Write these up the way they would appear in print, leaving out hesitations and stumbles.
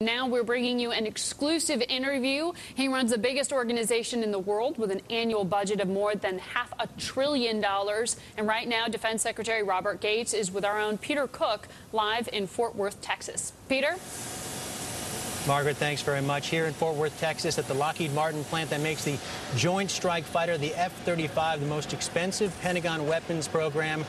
Now we're bringing you an exclusive interview. He runs the biggest organization in the world with an annual budget of more than $500 billion. And right now, Defense Secretary Robert Gates is with our own Peter Cook live in Fort Worth, Texas. Peter? Margaret, thanks very much. Here in Fort Worth, Texas, at the Lockheed Martin plant that makes the Joint Strike Fighter, the F-35, the most expensive Pentagon weapons program.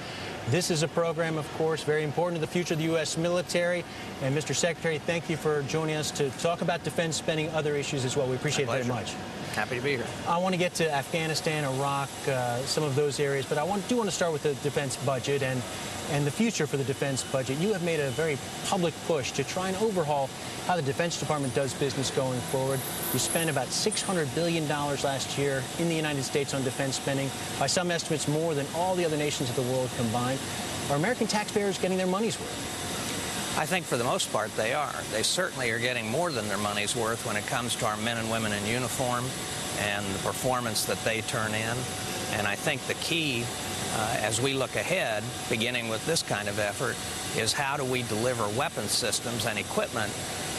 This is a program, of course, very important to the future of the U.S. military. And, Mr. Secretary, thank you for joining us to talk about defense spending, other issues as well. We appreciate it very much. Happy to be here. I want to get to Afghanistan, Iraq, some of those areas, but I do want to start with the defense budget and the future for the defense budget. You have made a very public push to try and overhaul how the Defense Department does business going forward. You spent about $600 billion last year in the United States on defense spending, by some estimates more than all the other nations of the world combined. Are American taxpayers getting their money's worth? I think for the most part they are. They certainly are getting more than their money's worth when it comes to our men and women in uniform and the performance that they turn in. And I think the key, as we look ahead, beginning with this kind of effort, is how do we deliver weapon systems and equipment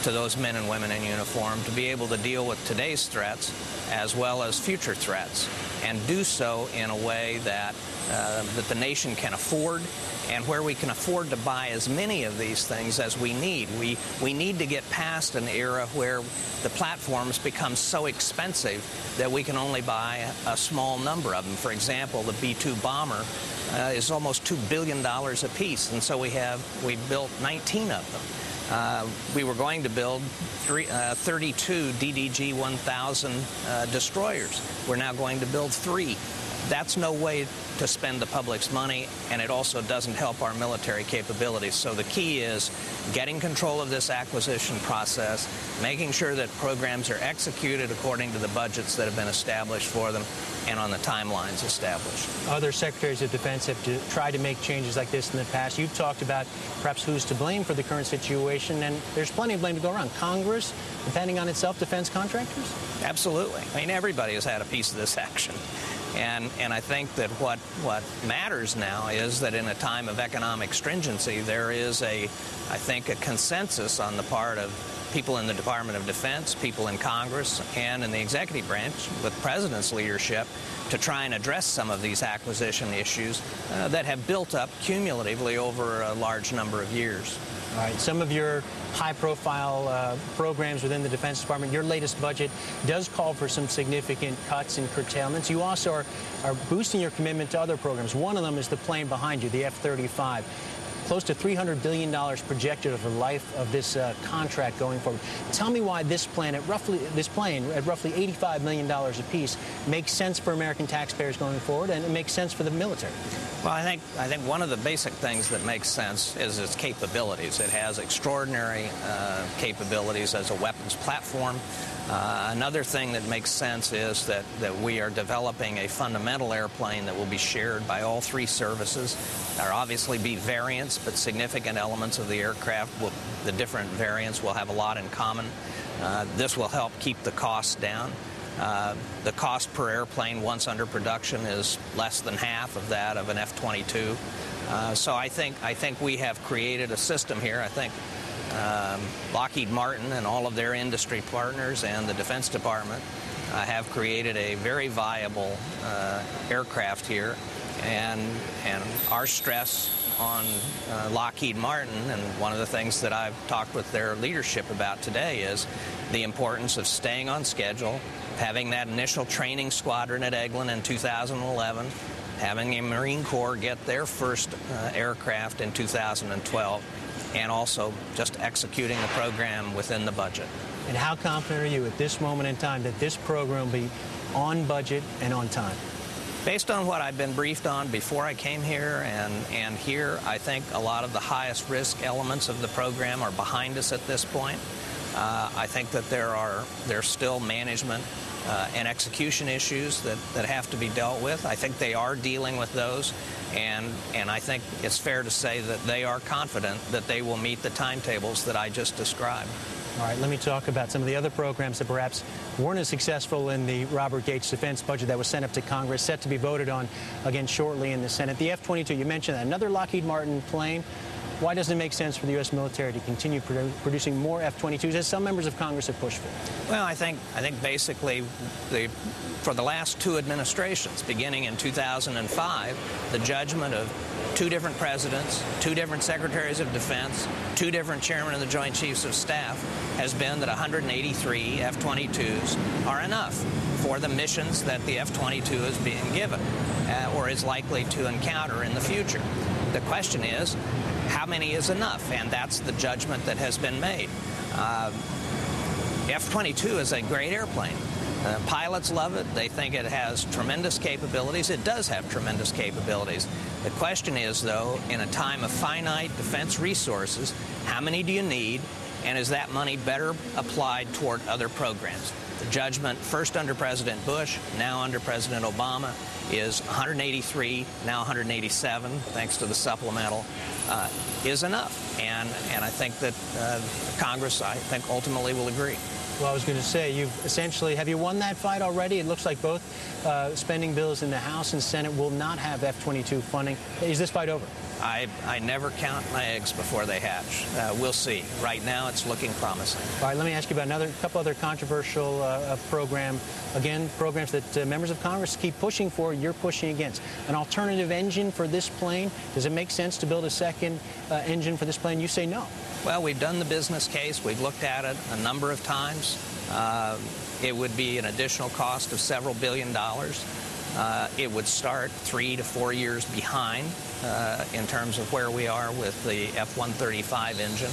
to those men and women in uniform to be able to deal with today's threats as well as future threats, and do so in a way that that the nation can afford, and where we can afford to buy as many of these things as we need. We need to get past an era where the platforms become so expensive that we can only buy a small number of them. For example, the B-2 bomber is almost $2 billion a piece, and so we built 19 of them. We were going to build 32 DDG-1000 destroyers. We're now going to build 3. That's no way to spend the public's money, and it also doesn't help our military capabilities. So the key is getting control of this acquisition process, making sure that programs are executed according to the budgets that have been established for them and on the timelines established. Other secretaries of defense have tried to make changes like this in the past. You've talked about perhaps who's to blame for the current situation, and there's plenty of blame to go around. Congress, depending on itself, defense contractors? Absolutely. I mean, everybody has had a piece of this action. And I think that what matters now is that in a time of economic stringency, there is I think, a consensus on the part of people in the Department of Defense, people in Congress, and in the executive branch with the President's leadership to try and address some of these acquisition issues that have built up cumulatively over a large number of years. All right, some of your high-profile programs within the Defense Department, your latest budget does call for some significant cuts and curtailments. You also are boosting your commitment to other programs. One of them is the plane behind you, the F-35. Close to $300 billion projected over the life of this contract going forward. Tell me why this plane at roughly $85 million apiece makes sense for American taxpayers going forward, and it makes sense for the military. Well, I think one of the basic things that makes sense is its capabilities. It has extraordinary capabilities as a weapons platform. Another thing that makes sense is that we are developing a fundamental airplane that will be shared by all 3 services. There will obviously be variants, but significant elements of the aircraft, the different variants will have a lot in common. This will help keep the costs down. The cost per airplane once under production is less than half of that of an F-22. So I think we have created a system here. I think Lockheed Martin and all of their industry partners and the Defense Department have created a very viable aircraft here, and our stress on Lockheed Martin, and one of the things that I've talked with their leadership about today, is the importance of staying on schedule, having that initial training squadron at Eglin in 2011, having the Marine Corps get their first aircraft in 2012, and also just executing the program within the budget. And how confident are you at this moment in time that this program will be on budget and on time? Based on what I've been briefed on before I came here and here, I think a lot of the highest risk elements of the program are behind us at this point. I think that there's still management and execution issues that have to be dealt with. I think they are dealing with those, and I think it's fair to say that they are confident that they will meet the timetables that I just described. All right, let me talk about some of the other programs that perhaps weren't as successful in the Robert Gates defense budget that was sent up to Congress, set to be voted on again shortly in the Senate. The F-22, you mentioned that. Another Lockheed Martin plane. Why doesn't it make sense for the U.S. military to continue producing more F-22s, as some members of Congress have pushed for? Well, I think basically for the last two administrations, beginning in 2005, the judgment of two different presidents, two different secretaries of defense, two different chairmen of the Joint Chiefs of Staff has been that 183 F-22s are enough for the missions that the F-22 is being given or is likely to encounter in the future. The question is, how many is enough? And that's the judgment that has been made. F-22 is a great airplane. Pilots love it. They think it has tremendous capabilities. It does have tremendous capabilities. The question is, though, in a time of finite defense resources, how many do you need, and is that money better applied toward other programs? The judgment, first under President Bush, now under President Obama, is 183, now 187, thanks to the supplemental, is enough. And I think that Congress, I think, ultimately will agree. Well, I was going to say, have you won that fight already? It looks like both spending bills in the House and Senate will not have F-22 funding. Is this fight over? I never count my eggs before they hatch. We'll see. Right now, it's looking promising. All right, let me ask you about a couple other controversial programs that members of Congress keep pushing for, you're pushing against. An alternative engine for this plane. Does it make sense to build a second engine for this plane? You say no. Well, we've done the business case. We've looked at it a number of times. It would be an additional cost of several $billion. It would start 3 to 4 years behind in terms of where we are with the F-135 engine.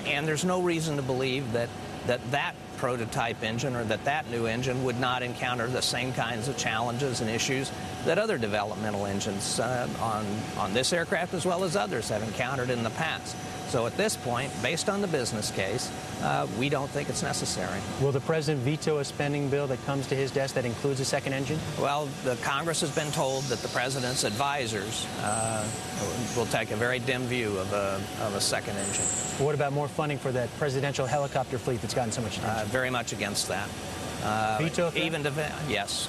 And there's no reason to believe that prototype engine or that new engine would not encounter the same kinds of challenges and issues that other developmental engines on this aircraft as well as others have encountered in the past. So at this point, based on the business case, we don't think it's necessary. Will the president veto a spending bill that comes to his desk that includes a second engine? Well, the Congress has been told that the president's advisors will take a very dim view of a second engine. What about more funding for that presidential helicopter fleet that's gotten so much attention? Very much against that. Veto? Yes.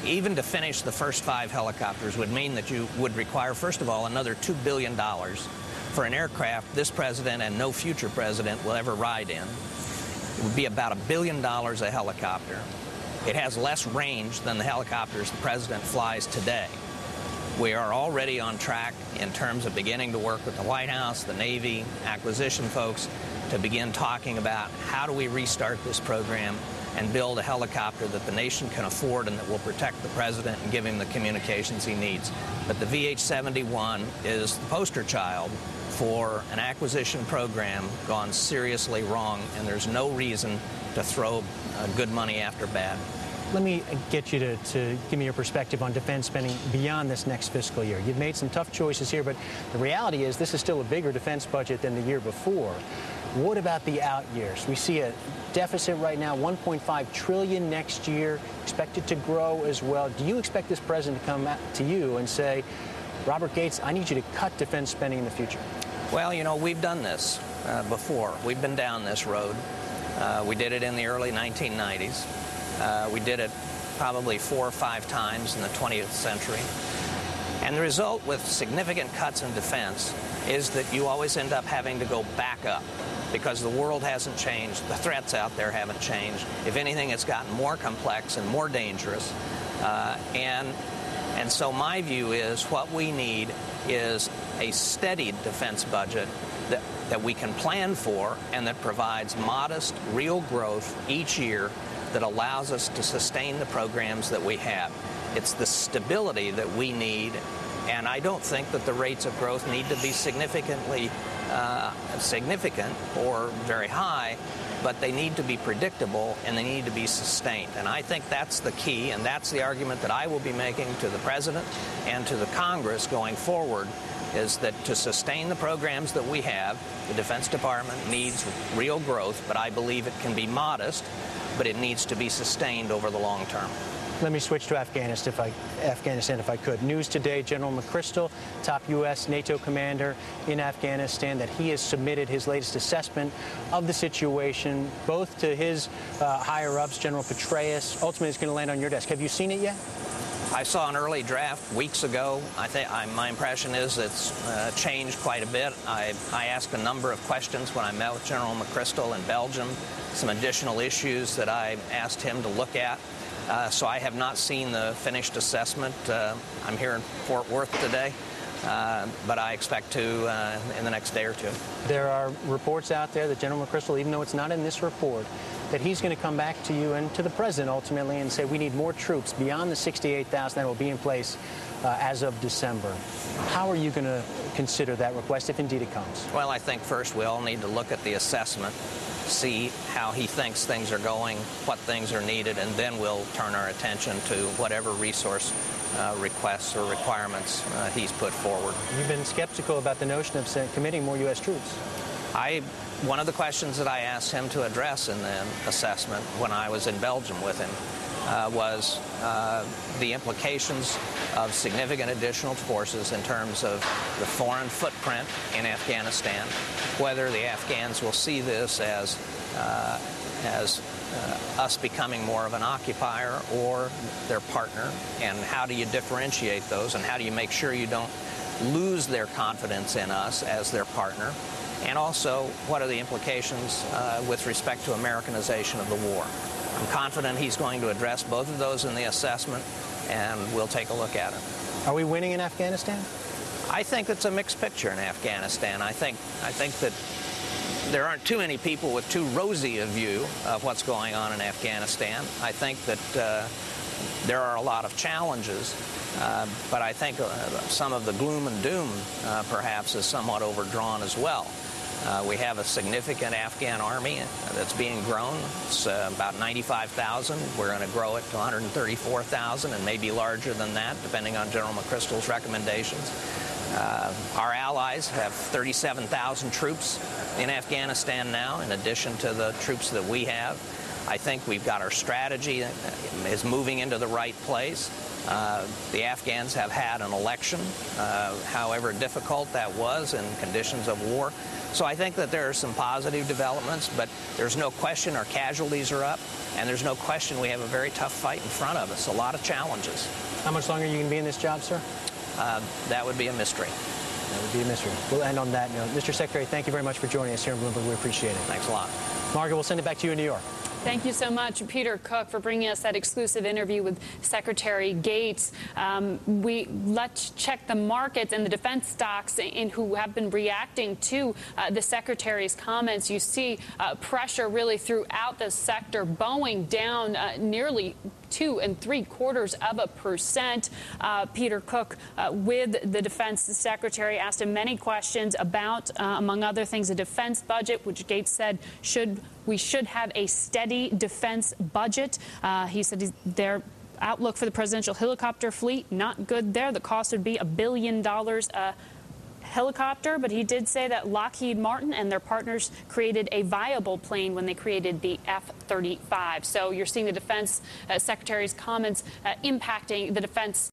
Even to finish the first 5 helicopters would mean that you would require, first of all, another $2 billion for an aircraft this president and no future president will ever ride in. It would be about $1 billion a helicopter. It has less range than the helicopters the president flies today. We are already on track in terms of beginning to work with the White House, the Navy, acquisition folks, to begin talking about how do we restart this program and build a helicopter that the nation can afford and that will protect the president and give him the communications he needs. But the VH-71 is the poster child for an acquisition program gone seriously wrong, and there's no reason to throw good money after bad. Let me get you to give me your perspective on defense spending beyond this next fiscal year. You've made some tough choices here, but the reality is this is still a bigger defense budget than the year before. What about the out years? We see a deficit right now, $1.5 trillion next year, expected to grow as well. Do you expect this president to come to you and say, Robert Gates, I need you to cut defense spending in the future? Well, you know, we've done this before. We've been down this road. We did it in the early 1990s. We did it probably 4 or 5 times in the 20th century. And the result with significant cuts in defense is that you always end up having to go back up because the world hasn't changed. The threats out there haven't changed. If anything, it's gotten more complex and more dangerous. And so my view is what we need is a steady defense budget that we can plan for and that provides modest, real growth each year that allows us to sustain the programs that we have. It's the stability that we need, and I don't think that the rates of growth need to be significant or very high, but they need to be predictable and they need to be sustained. And I think that's the key, and that's the argument that I will be making to the President and to the Congress going forward, is that to sustain the programs that we have, the Defense Department needs real growth, but I believe it can be modest, but it needs to be sustained over the long term. Let me switch to Afghanistan if I could. News today, General McChrystal, top U.S. NATO commander in Afghanistan, that he has submitted his latest assessment of the situation, both to his higher-ups, General Petraeus. Ultimately, it's going to land on your desk. Have you seen it yet? I saw an early draft weeks ago. My impression is it's changed quite a bit. I asked a number of questions when I met with General McChrystal in Belgium, some additional issues that I asked him to look at. So I have not seen the finished assessment. I'm here in Fort Worth today. But I expect to in the next day or two. There are reports out there that General McChrystal, even though it's not in this report, that he's going to come back to you and to the president ultimately and say we need more troops beyond the 68,000 that will be in place as of December. How are you going to consider that request if indeed it comes? Well, I think first we all need to look at the assessment, see how he thinks things are going, what things are needed, and then we'll turn our attention to whatever resource requests or requirements he's put forward. You've been skeptical about the notion of committing more U.S. troops. One of the questions that I asked him to address in the assessment when I was in Belgium with him was the implications of significant additional forces in terms of the foreign footprint in Afghanistan, whether the Afghans will see this as us becoming more of an occupier or their partner, and how do you differentiate those, and how do you make sure you don't lose their confidence in us as their partner, and also what are the implications with respect to Americanization of the war. I'm confident he's going to address both of those in the assessment, and we'll take a look at it. Are we winning in Afghanistan? I think it's a mixed picture in Afghanistan. I think that there aren't too many people with too rosy a view of what's going on in Afghanistan. I think that there are a lot of challenges, but I think some of the gloom and doom perhaps is somewhat overdrawn as well. We have a significant Afghan army that's being grown. It's about 95,000. We're going to grow it to 134,000 and maybe larger than that, depending on General McChrystal's recommendations. Our allies have 37,000 troops in Afghanistan now, in addition to the troops that we have. I think we've got our strategy is moving into the right place. The Afghans have had an election, however difficult that was in conditions of war. So I think that there are some positive developments, but there's no question our casualties are up, and there's no question we have a very tough fight in front of us, a lot of challenges. How much longer are you going to be in this job, sir? That would be a mystery. That would be a mystery. We'll end on that note. Mr. Secretary, thank you very much for joining us here in Bloomberg. We appreciate it. Thanks a lot. Margaret, we'll send it back to you in New York. Thank you so much, Peter Cook, for bringing us that exclusive interview with Secretary Gates. Let's check the markets and the defense stocks who have been reacting to the Secretary's comments. You see pressure really throughout the sector. Boeing down nearly 2 3/4%. Peter Cook, with the Defense Secretary, asked him many questions about, among other things, the defense budget, which Gates said we should have a steady defense budget. He said their outlook for the presidential helicopter fleet, not good there. The cost would be $1 billion a helicopter, but he did say that Lockheed Martin and their partners created a viable plane when they created the F-35. So you're seeing the Defense Secretary's comments impacting the defense